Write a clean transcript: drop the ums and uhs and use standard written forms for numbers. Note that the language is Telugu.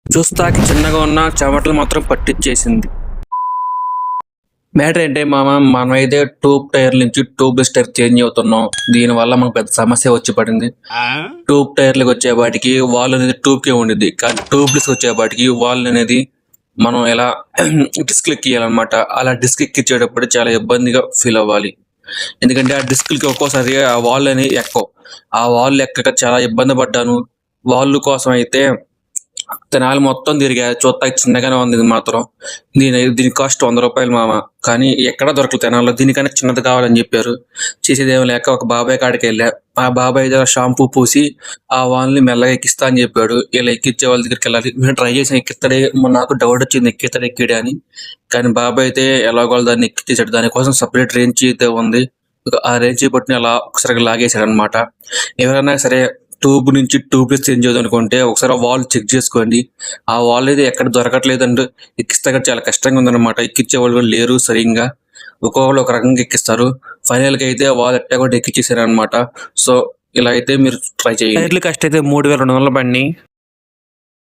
చూస్తాకి చిన్నగా ఉన్న చెమటలు మాత్రం పట్టించేసింది. మ్యాటర్ ఏంటే మామ, మనమైతే ట్యూబ్ టైర్ నుంచి ట్యూబ్లెస్ టైర్ చేంజ్ అవుతున్నాం. దీనివల్ల మనకు పెద్ద సమస్య వచ్చి పడింది. ట్యూబ్ టైర్లకు వచ్చేపాటికి వాల్ అనేది ట్యూబ్కే ఉండిద్ది, కానీ ట్యూబ్లెస్ వచ్చేపాటికి వాల్ అనేది మనం ఎలా డిస్క్ ఎక్కియాలన్నమాట. అలా డిస్క్ ఎక్కించేటప్పుడు చాలా ఇబ్బందిగా ఫీల్ అవ్వాలి. ఎందుకంటే ఆ డిస్క్లకి ఒక్కోసారి ఆ వాల్ అనేది ఎక్కవు. ఆ వాల్ ఎక్కక చాలా ఇబ్బంది పడ్డాను. వాళ్ళు కోసం అయితే తెనాలి మొత్తం తిరిగా. చూస్తాకి చిన్నగానే ఉంది ఇది మాత్రం. దీని కాస్ట్ 100 రూపాయలు మామ. కానీ ఎక్కడ దొరకలేదు తెనాల్లో. దీనికన్నా చిన్నది కావాలని చెప్పారు. చేసేదేమో లేక ఒక బాబాయ్ కాడికి వెళ్ళా. ఆ బాబాయ్ దగ్గర షాంపూ పూసి ఆ వాల్ని మెల్లగా ఎక్కిస్తా అని చెప్పాడు. ఇలా ఎక్కించే వాళ్ళ దగ్గరికి వెళ్ళాలి. నేను ట్రై చేసి ఎక్కిస్తాడే, నాకు డౌట్ వచ్చింది ఎక్కిస్తాడు ఎక్కిడే అని. కానీ బాబాయ్ అయితే ఎలాగో దాన్ని ఎక్కించాడు. దానికోసం సపరేట్ రేంజ్ అయితే ఉంది. ఆ రేంజ్ పట్టుని అలా ఒకసారి లాగేశాడు అనమాట. ఎవరైనా సరే ట్యూబ్ నుంచి ట్యూబ్లెస్ చేంజ్ అవుతుంది అనుకుంటే ఒకసారి వాల్ చెక్ చేసుకోండి. ఆ వాల్ అయితే ఎక్కడ దొరకట్లేదంటే ఎక్కిస్తే చాలా కష్టంగా ఉందన్నమాట. ఎక్కించే వాళ్ళు కూడా లేరు సరిగ్గా. ఒక్కొక్కరు ఒక రకంగా ఎక్కిస్తారు. ఫైనల్గా అయితే వాల్ ఎట్టా కూడా ఎక్కించేసారు అనమాట. సో ఇలా అయితే మీరు ట్రై చేయండి. టైర్లు కాస్ట్ అయితే 3200 బండి.